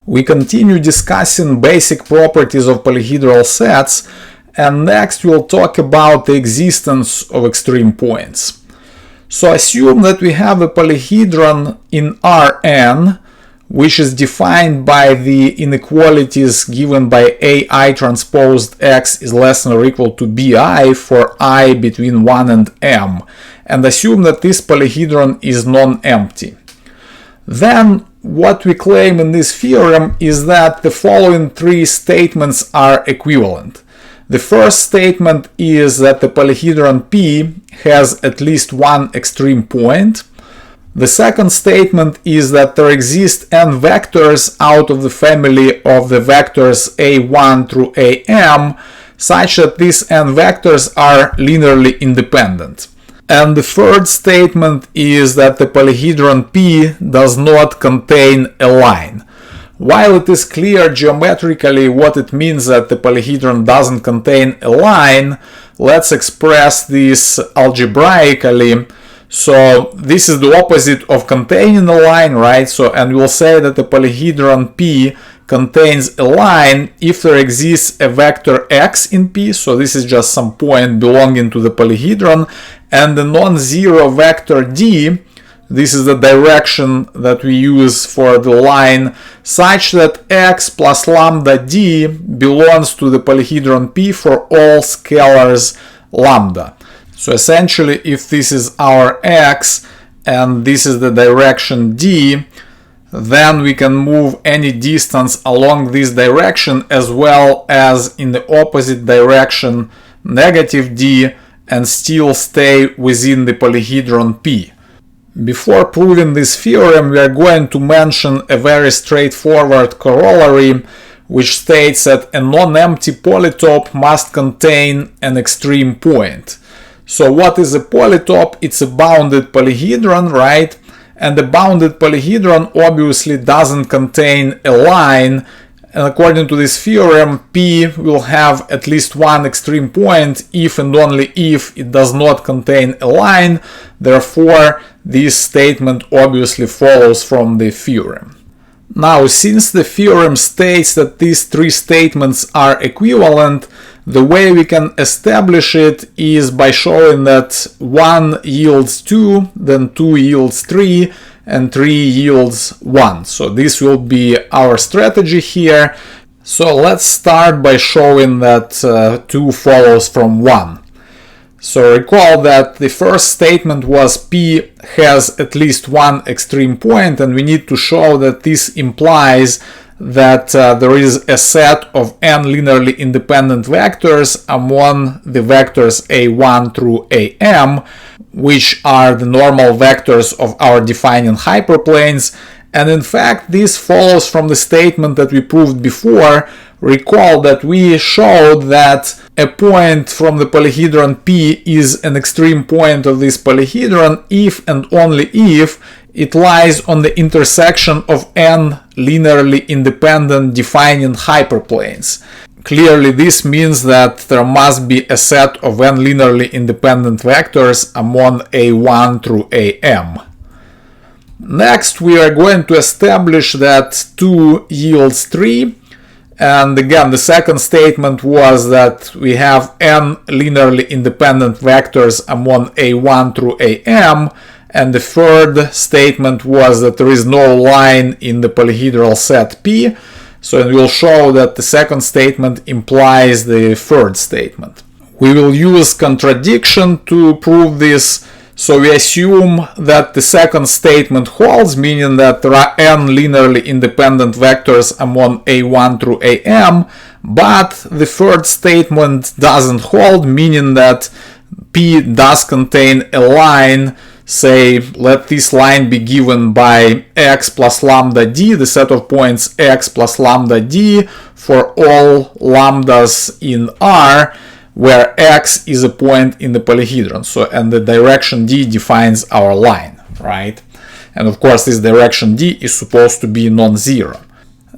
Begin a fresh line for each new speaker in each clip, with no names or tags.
We continue discussing basic properties of polyhedral sets, and next we'll talk about the existence of extreme points. So assume that we have a polyhedron in Rn, which is defined by the inequalities given by AI transposed x is less than or equal to bi for I between 1 and m, and assume that this polyhedron is non-empty. Then what we claim in this theorem is that the following three statements are equivalent. The first statement is that the polyhedron P has at least one extreme point. The second statement is that there exist n vectors out of the family of the vectors a1 through am, such that these n vectors are linearly independent. And the third statement is that the polyhedron P does not contain a line. While it is clear geometrically what it means that the polyhedron doesn't contain a line, let's express this algebraically. So this is the opposite of containing a line, right? And we'll say that the polyhedron P contains a line if there exists a vector x in P, so this is just some point belonging to the polyhedron, and the non-zero vector d, this is the direction that we use for the line, such that x plus lambda d belongs to the polyhedron P for all scalars lambda. So essentially, if this is our x and this is the direction d, then we can move any distance along this direction as well as in the opposite direction negative d and still stay within the polyhedron P. Before proving this theorem, we are going to mention a very straightforward corollary which states that a non-empty polytope must contain an extreme point. So what is a polytope? It's a bounded polyhedron, right? And the bounded polyhedron obviously doesn't contain a line, and according to this theorem, P will have at least one extreme point if and only if it does not contain a line. Therefore, this statement obviously follows from the theorem. Now, since the theorem states that these three statements are equivalent, the way we can establish it is by showing that 1 yields 2, then 2 yields 3, and 3 yields 1. So this will be our strategy here. So let's start by showing that 2 follows from 1. So recall that the first statement was P has at least one extreme point, and we need to show that this implies that there is a set of n linearly independent vectors among the vectors a1 through am, which are the normal vectors of our defining hyperplanes. And in fact, this follows from the statement that we proved before. Recall that we showed that a point from the polyhedron P is an extreme point of this polyhedron if and only if it lies on the intersection of n linearly independent defining hyperplanes. Clearly, this means that there must be a set of n linearly independent vectors among a1 through am. Next, we are going to establish that 2 yields 3. And again, the second statement was that we have n linearly independent vectors among a1 through am. And the third statement was that there is no line in the polyhedral set P. So we'll show that the second statement implies the third statement. We will use contradiction to prove this. So we assume that the second statement holds, meaning that there are n linearly independent vectors among a1 through am, but the third statement doesn't hold, meaning that P does contain a line. Say, let this line be given by x plus lambda d, the set of points x plus lambda d for all lambdas in R, where x is a point in the polyhedron. So, and the direction d defines our line, right? And of course, this direction d is supposed to be non-zero.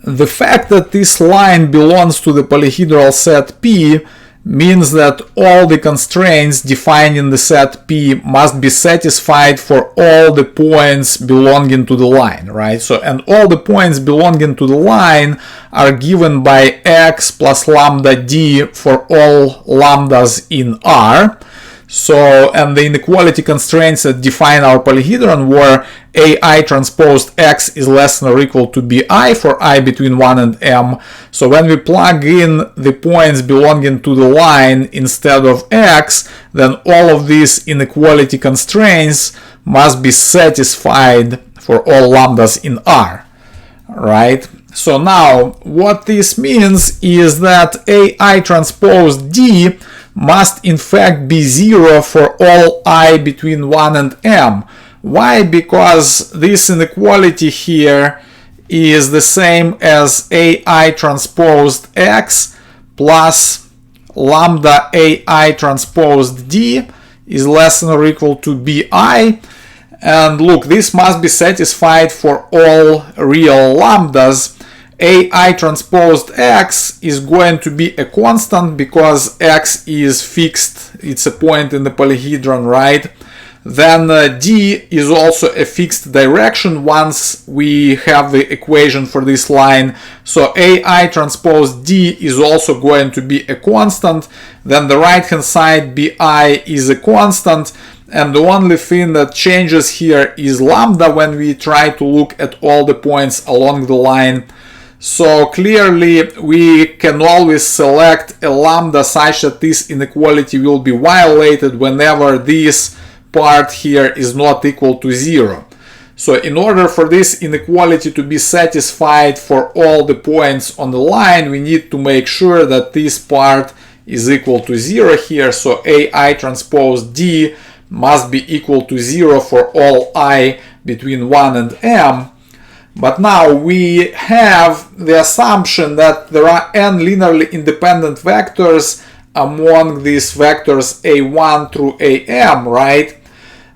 The fact that this line belongs to the polyhedral set P means that all the constraints defined in the set P must be satisfied for all the points belonging to the line, right? So, and all the points belonging to the line are given by x plus lambda d for all lambdas in R. So, and the inequality constraints that define our polyhedron were AI transposed x is less than or equal to bi for I between 1 and m. So when we plug in the points belonging to the line instead of x, then all of these inequality constraints must be satisfied for all lambdas in R, right? So now what this means is that AI transpose D must in fact be 0 for all I between 1 and m. Why? Because this inequality here is the same as AI transposed x plus lambda AI transposed D is less than or equal to bi. And look, this must be satisfied for all real lambdas. AI transposed x is going to be a constant because x is fixed. It's a point in the polyhedron, right? Then D is also a fixed direction once we have the equation for this line. So AI transpose D is also going to be a constant. Then the right hand side BI is a constant. And the only thing that changes here is lambda when we try to look at all the points along the line. So clearly we can always select a lambda such that this inequality will be violated whenever this part here is not equal to 0. So in order for this inequality to be satisfied for all the points on the line, we need to make sure that this part is equal to 0 here. So AI transpose D must be equal to 0 for all I between 1 and m. But now we have the assumption that there are n linearly independent vectors among these vectors a1 through am, right?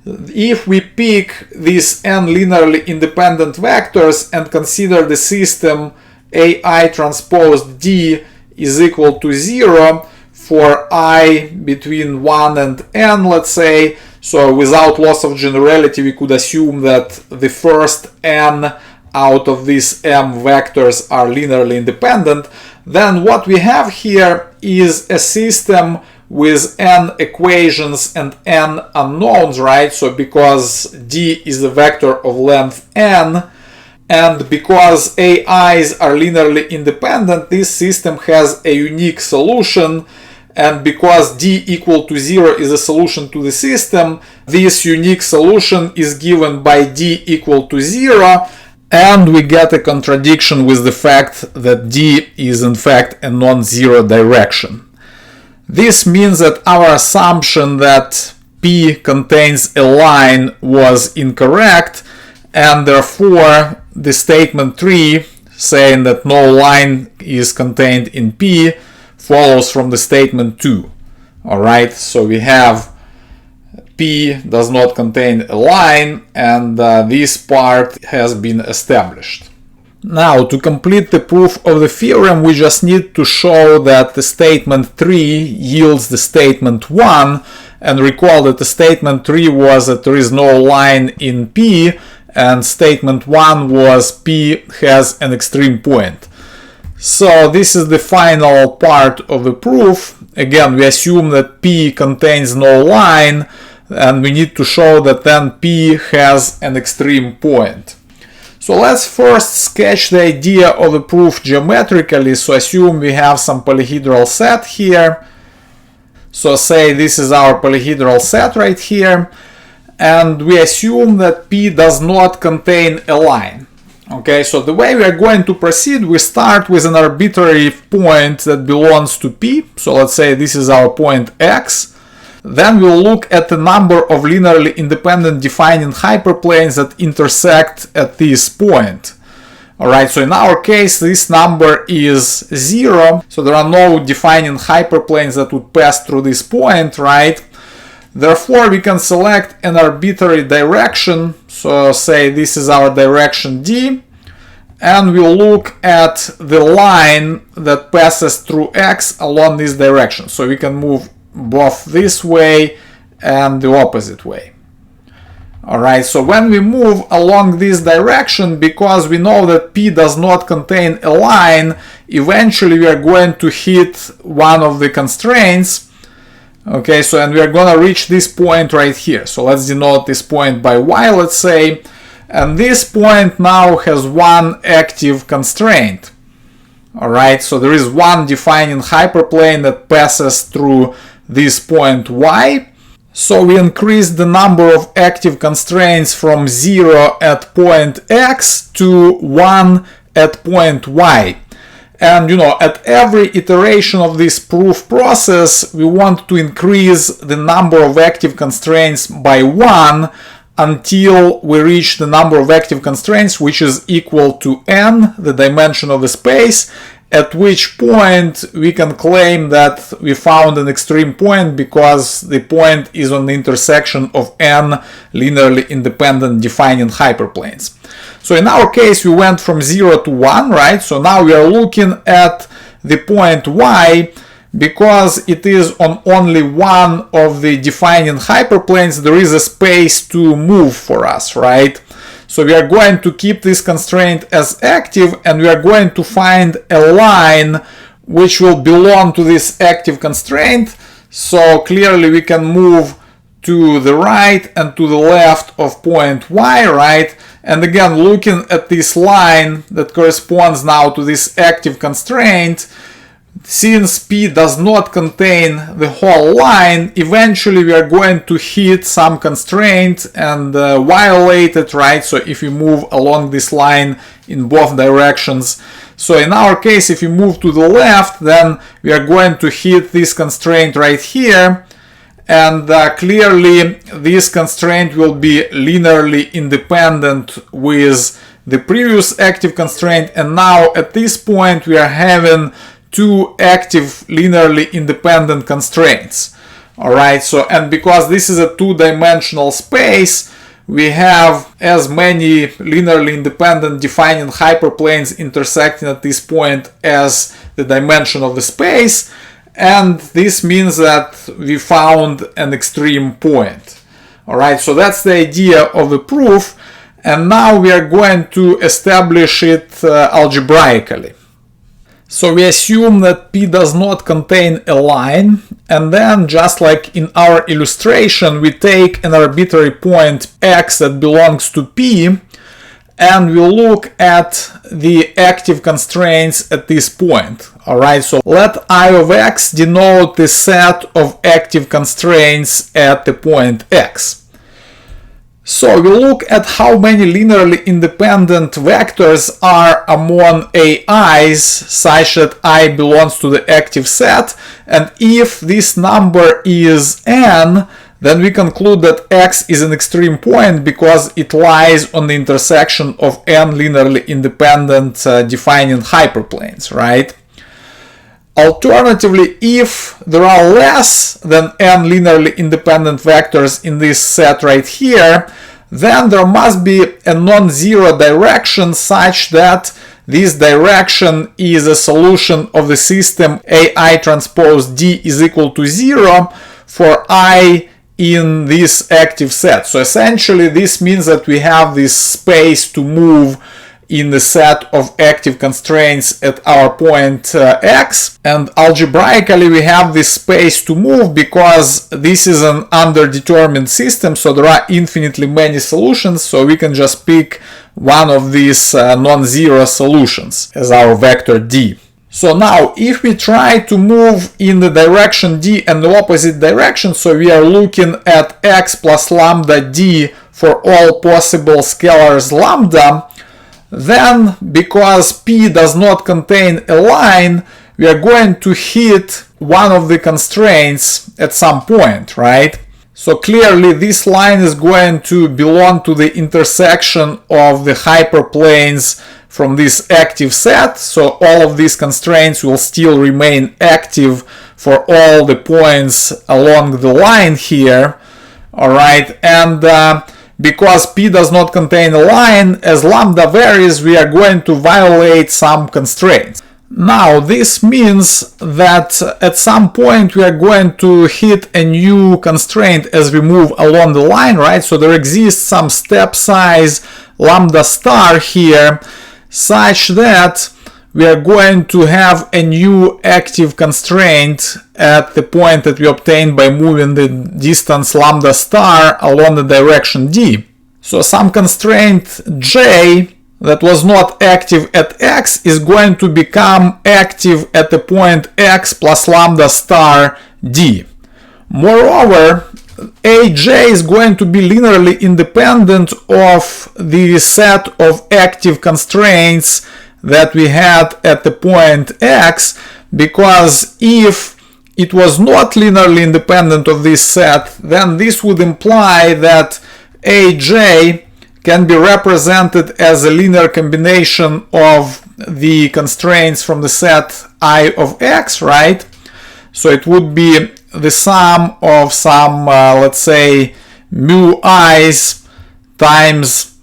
If we pick these n linearly independent vectors and consider the system AI transpose D is equal to 0 for I between 1 and n, let's say, so without loss of generality we could assume that the first n out of these m vectors are linearly independent, then what we have here is a system with n equations and n unknowns, right? So because D is a vector of length n, and because AIs are linearly independent, this system has a unique solution. And because D equal to 0 is a solution to the system, this unique solution is given by D equal to 0. And we get a contradiction with the fact that D is in fact a non-zero direction. This means that our assumption that P contains a line was incorrect, and therefore the statement 3 saying that no line is contained in P follows from the statement 2. Alright, so we have P does not contain a line, and this part has been established. Now, to complete the proof of the theorem, we just need to show that the statement 3 yields the statement 1, and recall that the statement 3 was that there is no line in P, and statement 1 was P has an extreme point. So this is the final part of the proof. Again, we assume that P contains no line, and we need to show that then P has an extreme point. So let's first sketch the idea of the proof geometrically. So assume we have some polyhedral set here. So say this is our polyhedral set right here, and we assume that P does not contain a line. Okay, so the way we are going to proceed, we start with an arbitrary point that belongs to P. So let's say this is our point X. Then we'll look at the number of linearly independent defining hyperplanes that intersect at this point. Alright, so in our case this number is 0, so there are no defining hyperplanes that would pass through this point, right? Therefore we can select an arbitrary direction, so say this is our direction D, and we'll look at the line that passes through X along this direction. So we can move both this way and the opposite way. Alright, so when we move along this direction, because we know that P does not contain a line, eventually we are going to hit one of the constraints. Okay, so and we are going to reach this point right here. So let's denote this point by Y, let's say. And this point now has one active constraint. Alright, so there is one defining hyperplane that passes through this point Y. So we increase the number of active constraints from 0 at point X to 1 at point Y. And at every iteration of this proof process, we want to increase the number of active constraints by 1 until we reach the number of active constraints which is equal to n, the dimension of the space, at which point we can claim that we found an extreme point because the point is on the intersection of n linearly independent defining hyperplanes. So in our case we went from 0 to 1, right? So now we are looking at the point Y. Because it is on only one of the defining hyperplanes, there is a space to move for us, right? So we are going to keep this constraint as active, and we are going to find a line which will belong to this active constraint. So clearly we can move to the right and to the left of point Y, right? And again, looking at this line that corresponds now to this active constraint, since P does not contain the whole line, eventually we are going to hit some constraint and violate it, right? So if we move along this line in both directions. So in our case, if we move to the left, then we are going to hit this constraint right here. And clearly this constraint will be linearly independent with the previous active constraint. And now at this point we are having two active linearly independent constraints. Alright, so and because this is a two-dimensional space, we have as many linearly independent defining hyperplanes intersecting at this point as the dimension of the space, and this means that we found an extreme point. Alright, so that's the idea of the proof, and now we are going to establish it algebraically. So we assume that P does not contain a line, and then just like in our illustration, we take an arbitrary point X that belongs to P, and we look at the active constraints at this point. Alright, so let I of X denote the set of active constraints at the point X. So we look at how many linearly independent vectors are among AIs such that I belongs to the active set, and if this number is n, then we conclude that X is an extreme point because it lies on the intersection of n linearly independent defining hyperplanes, right? Alternatively, if there are less than n linearly independent vectors in this set right here, then there must be a non-zero direction such that this direction is a solution of the system AI transpose D is equal to 0 for I in this active set. So essentially this means that we have this space to move in the set of active constraints at our point X, and algebraically we have this space to move because this is an underdetermined system, so there are infinitely many solutions, so we can just pick one of these non-zero solutions as our vector D. So now if we try to move in the direction D and the opposite direction, so we are looking at X plus lambda D for all possible scalars lambda, then because P does not contain a line, we are going to hit one of the constraints at some point, right? So clearly this line is going to belong to the intersection of the hyperplanes from this active set, so all of these constraints will still remain active for all the points along the line here, alright, and because P does not contain a line, as lambda varies, we are going to violate some constraints. Now, this means that at some point we are going to hit a new constraint as we move along the line, right? So there exists some step size lambda star here, such that we are going to have a new active constraint at the point that we obtain by moving the distance lambda star along the direction d. So some constraint j that was not active at x is going to become active at the point x plus lambda star d. Moreover, aj is going to be linearly independent of the set of active constraints that we had at the point x, because if it was not linearly independent of this set, then this would imply that aj can be represented as a linear combination of the constraints from the set I of x, right? So it would be the sum of some, let's say, mu i's times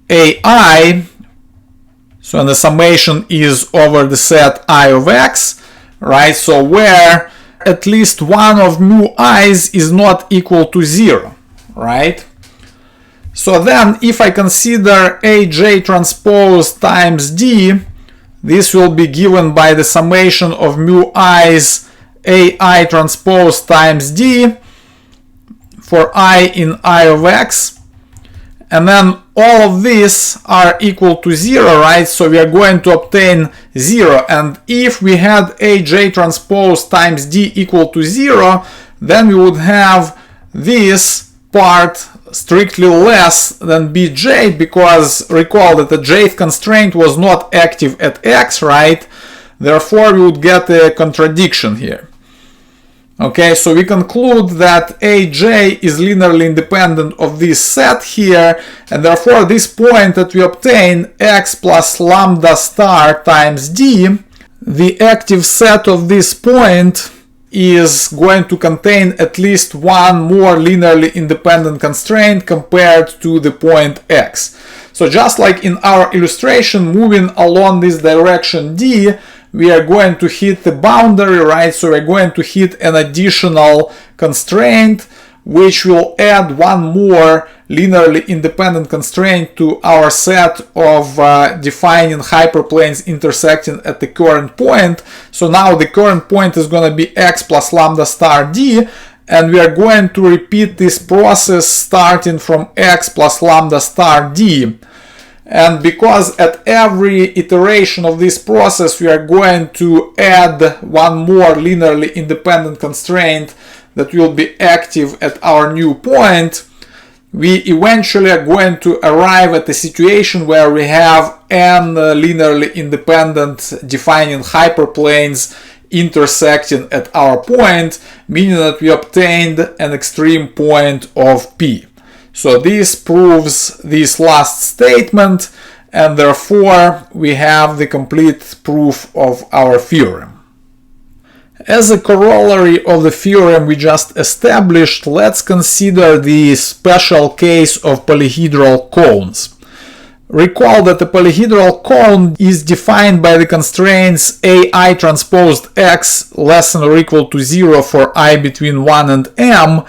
ai. So and the summation is over the set I of x, right? So where at least one of mu i's is not equal to 0, right? So then if I consider aj transpose times d, this will be given by the summation of mu i's ai transpose times d for I in I of x. And then all of these are equal to 0, right? So we are going to obtain 0. And if we had aj transpose times d equal to 0, then we would have this part strictly less than bj, because recall that the jth constraint was not active at x, right? Therefore we would get a contradiction here. Okay, so we conclude that aj is linearly independent of this set here, and therefore this point that we obtain, x plus lambda star times d, the active set of this point is going to contain at least one more linearly independent constraint compared to the point x. So just like in our illustration, moving along this direction d, we are going to hit the boundary, right? So we're going to hit an additional constraint, which will add one more linearly independent constraint to our set of defining hyperplanes intersecting at the current point. So now the current point is going to be x plus lambda star d, and we are going to repeat this process starting from x plus lambda star d. And because at every iteration of this process we are going to add one more linearly independent constraint that will be active at our new point, we eventually are going to arrive at a situation where we have n linearly independent defining hyperplanes intersecting at our point, meaning that we obtained an extreme point of P. So this proves this last statement, and therefore we have the complete proof of our theorem. As a corollary of the theorem we just established, let's consider the special case of polyhedral cones. Recall that the polyhedral cone is defined by the constraints ai transposed x less than or equal to 0 for I between 1 and m,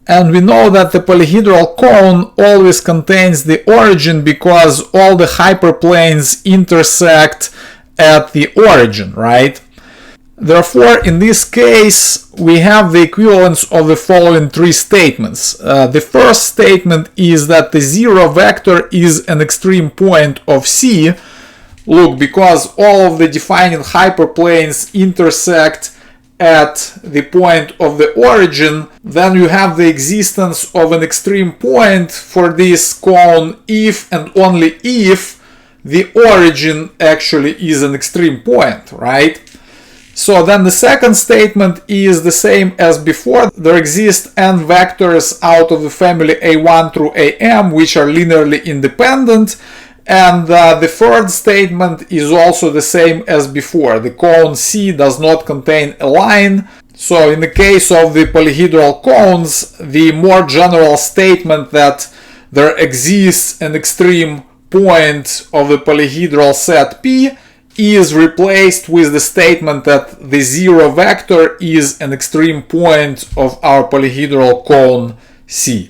and we know that the polyhedral cone always contains the origin because all the hyperplanes intersect at the origin, right? Therefore, in this case, we have the equivalence of the following three statements. The first statement is that the 0 vector is an extreme point of C. Look, because all of the defining hyperplanes intersect at the point of the origin, then you have the existence of an extreme point for this cone if and only if the origin actually is an extreme point, right? So then the second statement is the same as before. There exist n vectors out of the family a1 through am which are linearly independent, and the third statement is also the same as before. The cone C does not contain a line. So in the case of the polyhedral cones, the more general statement that there exists an extreme point of the polyhedral set P is replaced with the statement that the zero vector is an extreme point of our polyhedral cone C.